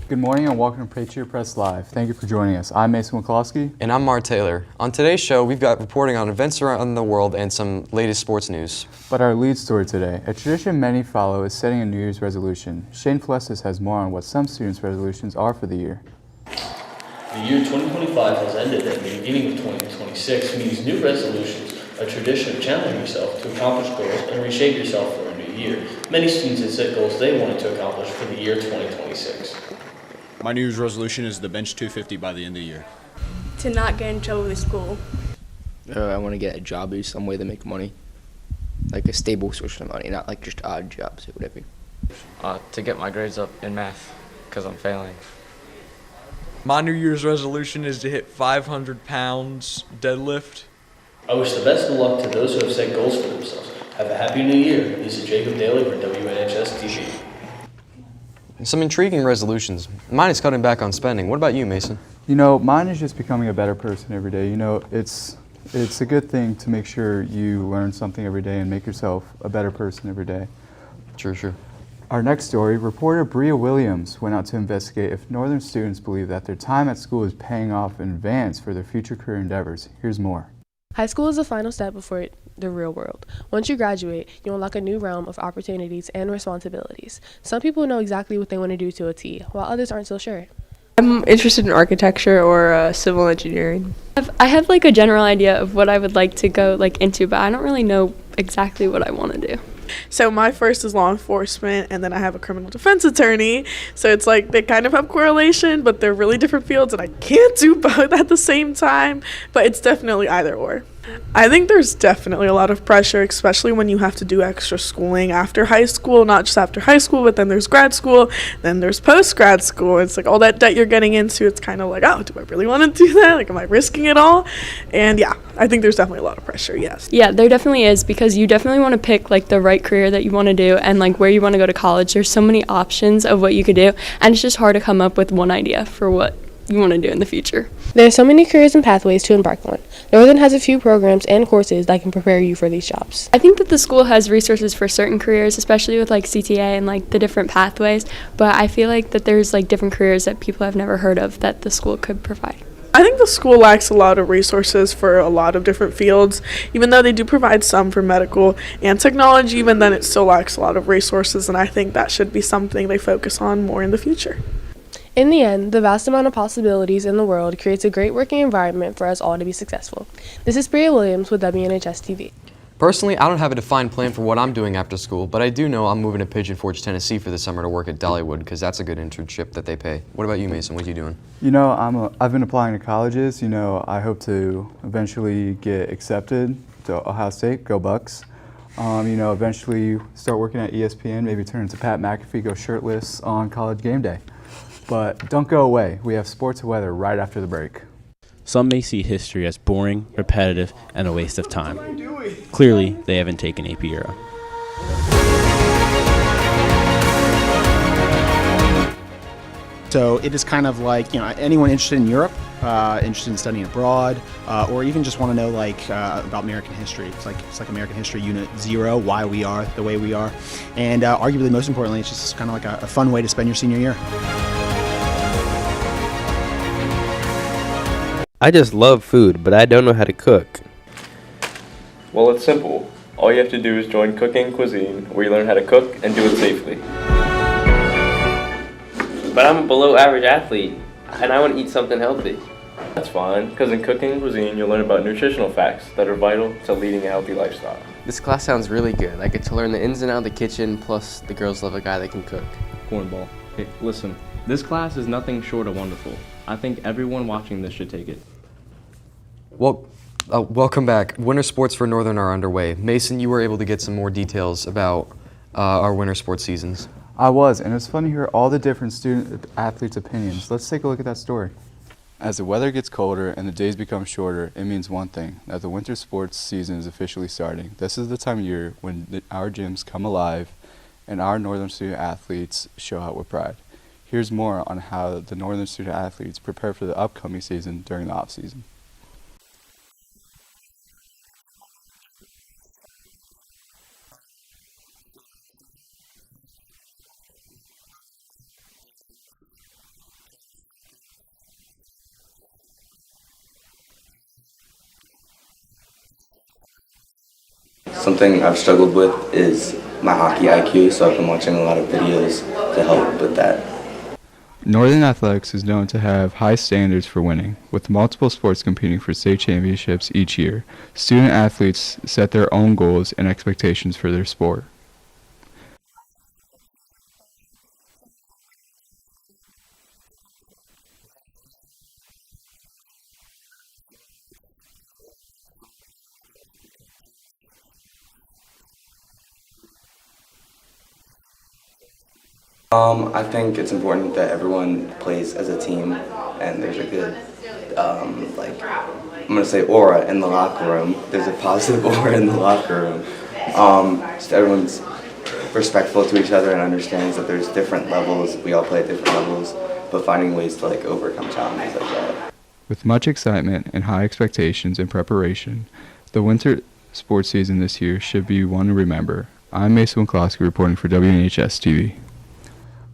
Good morning and welcome to Patriot Press Live. Thank you for joining us. I'm Mason McCloskey. And I'm Mar Taylor. On today's show, we've got reporting on events around the world and some latest sports news. But our lead story today, a tradition many follow, is setting a New Year's resolution. Shane Flessis has more on what some students' resolutions are for the year. The year 2025 has ended and the beginning of 2026 means new resolutions, a tradition of challenging yourself to accomplish goals and reshape yourself for a new year. Many students had set goals they wanted to accomplish for the year 2026. My New Year's resolution is to bench 250 by the end of the year. To not get in trouble with school. I want to get a job or some way to make money. Like a stable source of money, not like just odd jobs or whatever. To get my grades up in math, because I'm failing. My New Year's resolution is to hit 500 pounds deadlift. I wish the best of luck to those who have set goals for themselves. Have a happy new year. This is Jacob Daly for WNHS TV. Some intriguing resolutions. Mine is cutting back on spending. What about you, Mason? You know, mine is just becoming a better person every day. You know, it's a good thing to make sure you learn something every day and make yourself a better person every day. Sure. Our next story, reporter Bria Williams went out to investigate if Northern students believe that their time at school is paying off in advance for their future career endeavors. Here's more. High school is the final step before the real world. Once you graduate, you unlock a new realm of opportunities and responsibilities. Some people know exactly what they want to do to a T, while others aren't so sure. I'm interested in architecture or civil engineering. I have like a general idea of what I would like to go into, but I don't really know exactly what I want to do. So my first is law enforcement, and then I have a criminal defense attorney. So it's like they kind of have correlation, but they're really different fields, and I can't do both at the same time. But it's definitely either or. I think there's definitely a lot of pressure, especially when you have to do extra schooling after high school, not just after high school, but then there's grad school, then there's post-grad school. It's like all that debt you're getting into. It's kind of like, oh, do I really want to do that? Like, am I risking it all? And yeah, I think there's definitely a lot of pressure, yes. Yeah, there definitely is, because you definitely want to pick like the right career that you want to do and like where you want to go to college. There's so many options of what you could do, and it's just hard to come up with one idea for what you want to do in the future. There are so many careers and pathways to embark on. Northern has a few programs and courses that can prepare you for these jobs. I think that the school has resources for certain careers, especially with like CTA and like the different pathways, but I feel like that there's like different careers that people have never heard of that the school could provide. I think the school lacks a lot of resources for a lot of different fields. Even though they do provide some for medical and technology, even then it still lacks a lot of resources, and I think that should be something they focus on more in the future. In the end, the vast amount of possibilities in the world creates a great working environment for us all to be successful. This is Bria Williams with WNHS TV. Personally, I don't have a defined plan for what I'm doing after school, but I do know I'm moving to Pigeon Forge, Tennessee for the summer to work at Dollywood, because that's a good internship that they pay. What about you, Mason? What are you doing? You know, I've been applying to colleges. You know, I hope to eventually get accepted to Ohio State, go Bucks. You know, eventually start working at ESPN, maybe turn into Pat McAfee, go shirtless on college game day. But don't go away. We have sports and weather right after the break. Some may see history as boring, repetitive, and a waste of time. Clearly, they haven't taken AP Euro. So it is kind of like, you know, anyone interested in Europe, interested in studying abroad, or even just want to know about American history. It's like American History Unit 0, why we are the way we are, and arguably most importantly, it's just kind of like a fun way to spend your senior year. I just love food, but I don't know how to cook. Well, it's simple. All you have to do is join Cooking Cuisine, where you learn how to cook and do it safely. But I'm a below average athlete, and I want to eat something healthy. That's fine, because in Cooking Cuisine, you'll learn about nutritional facts that are vital to leading a healthy lifestyle. This class sounds really good. I get to learn the ins and outs of the kitchen, plus the girls love a guy that can cook. Cornball. Hey, listen, this class is nothing short of wonderful. I think everyone watching this should take it. Well, welcome back. Winter sports for Northern are underway. Mason, you were able to get some more details about our winter sports seasons. I was, and it's fun to hear all the different student athletes' opinions. Let's take a look at that story. As the weather gets colder and the days become shorter, it means one thing, that the winter sports season is officially starting. This is the time of year when our gyms come alive and our Northern student athletes show out with pride. Here's more on how the Northern student athletes prepare for the upcoming season during the off-season. Something I've struggled with is my hockey IQ, so I've been watching a lot of videos to help with that. Northern Athletics is known to have high standards for winning, with multiple sports competing for state championships each year. Student athletes set their own goals and expectations for their sport. I think it's important that everyone plays as a team, and there's a good, I'm gonna say aura in the locker room. There's a positive aura in the locker room. Just everyone's respectful to each other and understands that there's different levels. We all play at different levels, but finding ways to overcome challenges like that. With much excitement and high expectations and preparation, the winter sports season this year should be one to remember. I'm Mason Winkowski reporting for WNHS TV.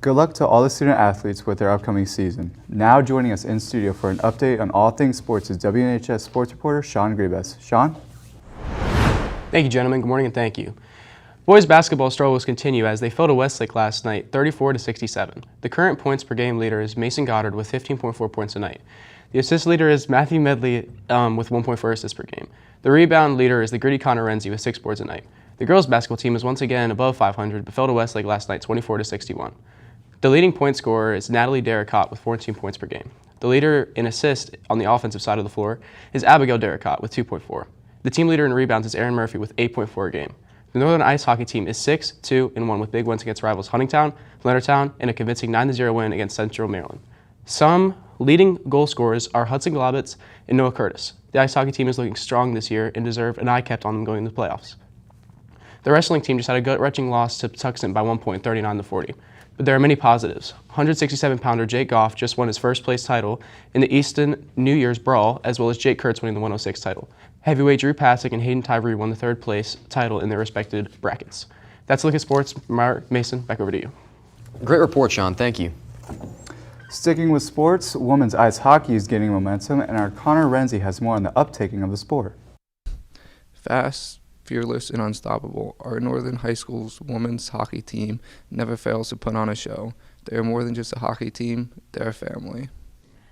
Good luck to all the student athletes with their upcoming season. Now joining us in studio for an update on all things sports is WNHS sports reporter Sean Gribes. Sean? Thank you, gentlemen. Good morning and thank you. Boys basketball struggles continue as they fell to Westlake last night, 34-67. The current points per game leader is Mason Goddard with 15.4 points a night. The assist leader is Matthew Medley with 1.4 assists per game. The rebound leader is the gritty Connor Renzi with 6 boards a night. The girls basketball team is once again above 500 but fell to Westlake last night, 24-61. The leading point scorer is Natalie Derricott with 14 points per game. The leader in assists on the offensive side of the floor is Abigail Derricott with 2.4. The team leader in rebounds is Erin Murphy with 8.4 a game. The Northern Ice Hockey team is 6-2-1 with big wins against rivals Huntingtown, Leonardtown, and a convincing 9-0 win against Central Maryland. Some leading goal scorers are Hudson Globitz and Noah Curtis. The ice hockey team is looking strong this year and deserve an eye kept on them going into the playoffs. The wrestling team just had a gut-wrenching loss to Tucson by 1 point, 39-40. But there are many positives. 167-pounder Jake Goff just won his first place title in the Easton New Year's Brawl, as well as Jake Kurtz winning the 106 title. Heavyweight Drew Passick and Hayden Tyvery won the third place title in their respective brackets. That's a look at sports. Mason, back over to you. Great report, Sean. Thank you. Sticking with sports, women's ice hockey is gaining momentum, and our Connor Renzi has more on the uptaking of the sport. Fast, fearless, and unstoppable, our Northern High School's women's hockey team never fails to put on a show. They are more than just a hockey team, they're a family.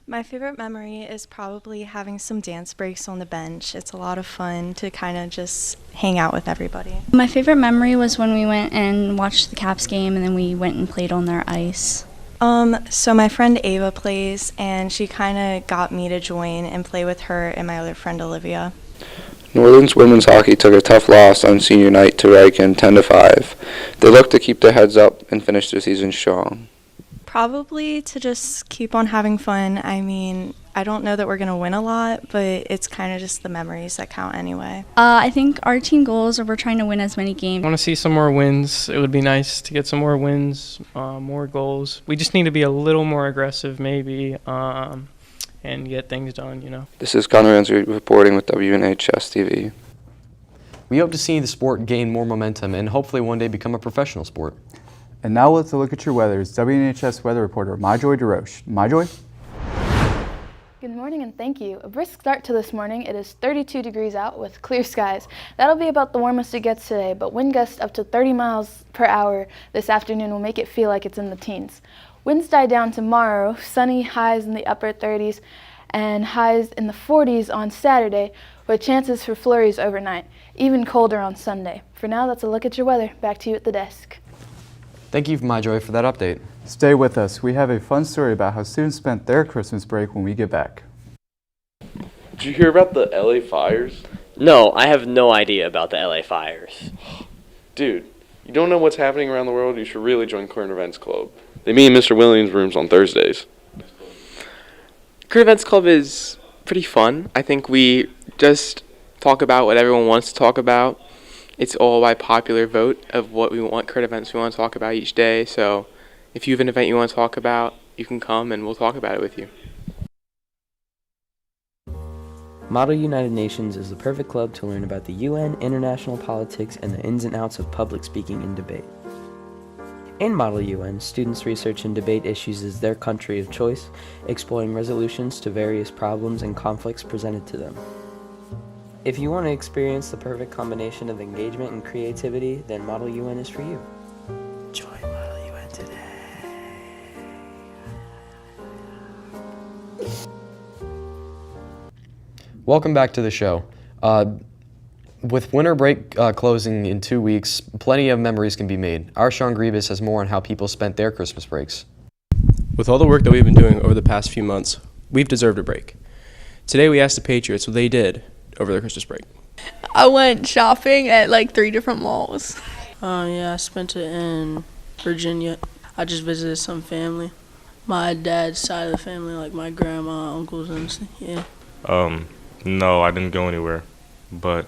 My favorite memory is probably having some dance breaks on the bench. It's a lot of fun to kind of just hang out with everybody. My favorite memory was when we went and watched the Caps game and then we went and played on their ice. So my friend Ava plays, and she kind of got me to join and play with her and my other friend Olivia. Northern's women's hockey took a tough loss on senior night to Riken 10-5. They look to keep their heads up and finish the season strong. Probably to just keep on having fun. I mean, I don't know that we're going to win a lot, but it's kind of just the memories that count anyway. I think our team goals are we're trying to win as many games. I want to see some more wins. It would be nice to get some more wins, more goals. We just need to be a little more aggressive maybe. And get things done, you know. This is Connor Renzi reporting with WNHS TV. We hope to see the sport gain more momentum and hopefully one day become a professional sport. And now let's look at your weather. It's WNHS weather reporter Myjoy DeRoche. Myjoy? Good morning and thank you. A brisk start to this morning. It is 32 degrees out with clear skies. That'll be about the warmest it gets today, but wind gusts up to 30 miles per hour this afternoon will make it feel like it's in the teens. Winds die down tomorrow, sunny highs in the upper 30s and highs in the 40s on Saturday with chances for flurries overnight, even colder on Sunday. For now, that's a look at your weather. Back to you at the desk. Thank you, Myjoy, for that update. Stay with us. We have a fun story about how students spent their Christmas break when we get back. Did you hear about the LA fires? No, I have no idea about the LA fires. Dude, you don't know what's happening around the world? You should really join Current Events Club. They meet in Mr. Williams' rooms on Thursdays. Current Events Club is pretty fun. I think we just talk about what everyone wants to talk about. It's all by popular vote of what we want, current events we want to talk about each day. So if you have an event you want to talk about, you can come and we'll talk about it with you. Model United Nations is the perfect club to learn about the UN, international politics, and the ins and outs of public speaking and debate. In Model UN, students research and debate issues as their country of choice, exploring resolutions to various problems and conflicts presented to them. If you want to experience the perfect combination of engagement and creativity, then Model UN is for you. Join Model UN today. Welcome back to the show. With winter break closing in 2 weeks, plenty of memories can be made. Our Sean Grievous has more on how people spent their Christmas breaks. With all the work that we've been doing over the past few months, we've deserved a break. Today we asked the Patriots what they did over their Christmas break. I went shopping at like 3 different malls. Yeah, I spent it in Virginia. I just visited some family. My dad's side of the family, like my grandma, uncles, and yeah. No, I didn't go anywhere, but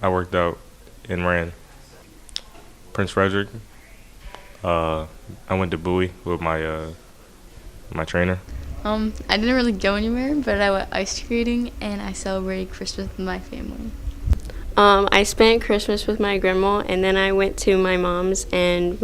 I worked out and ran. Prince Frederick. I went to Bowie with my my trainer. I didn't really go anywhere, but I went ice skating and I celebrated Christmas with my family. I spent Christmas with my grandma, and then I went to my mom's, and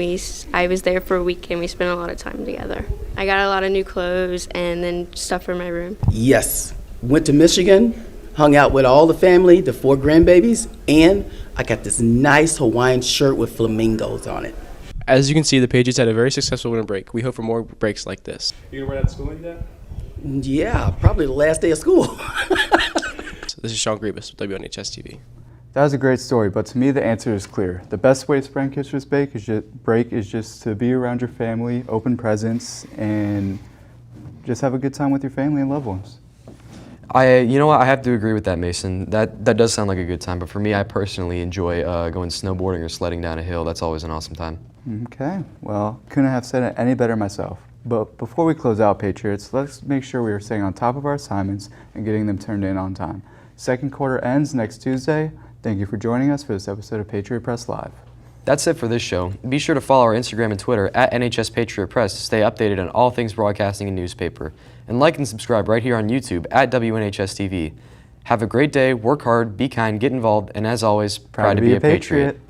I was there for a week, and we spent a lot of time together. I got a lot of new clothes and then stuff for my room. Yes, went to Michigan, hung out with all the family, the 4 grandbabies, and I got this nice Hawaiian shirt with flamingos on it. As you can see, the Patriots had a very successful winter break. We hope for more breaks like this. You gonna wear that to school like that? Yeah, probably the last day of school. So this is Sean Grievous with WNHS TV. That was a great story, but to me the answer is clear. The best way to spend Christmas break is just to be around your family, open presents, and just have a good time with your family and loved ones. You know what, I have to agree with that, Mason. That does sound like a good time, but for me, I personally enjoy going snowboarding or sledding down a hill. That's always an awesome time. Okay, well, couldn't have said it any better myself. But before we close out, Patriots, let's make sure we are staying on top of our assignments and getting them turned in on time. Second quarter ends next Tuesday. Thank you for joining us for this episode of Patriot Press Live. That's it for this show. Be sure to follow our Instagram and Twitter at NHS Patriot Press to stay updated on all things broadcasting and newspaper. And like and subscribe right here on YouTube at WNHS TV. Have a great day, work hard, be kind, get involved, and as always, proud to be a Patriot.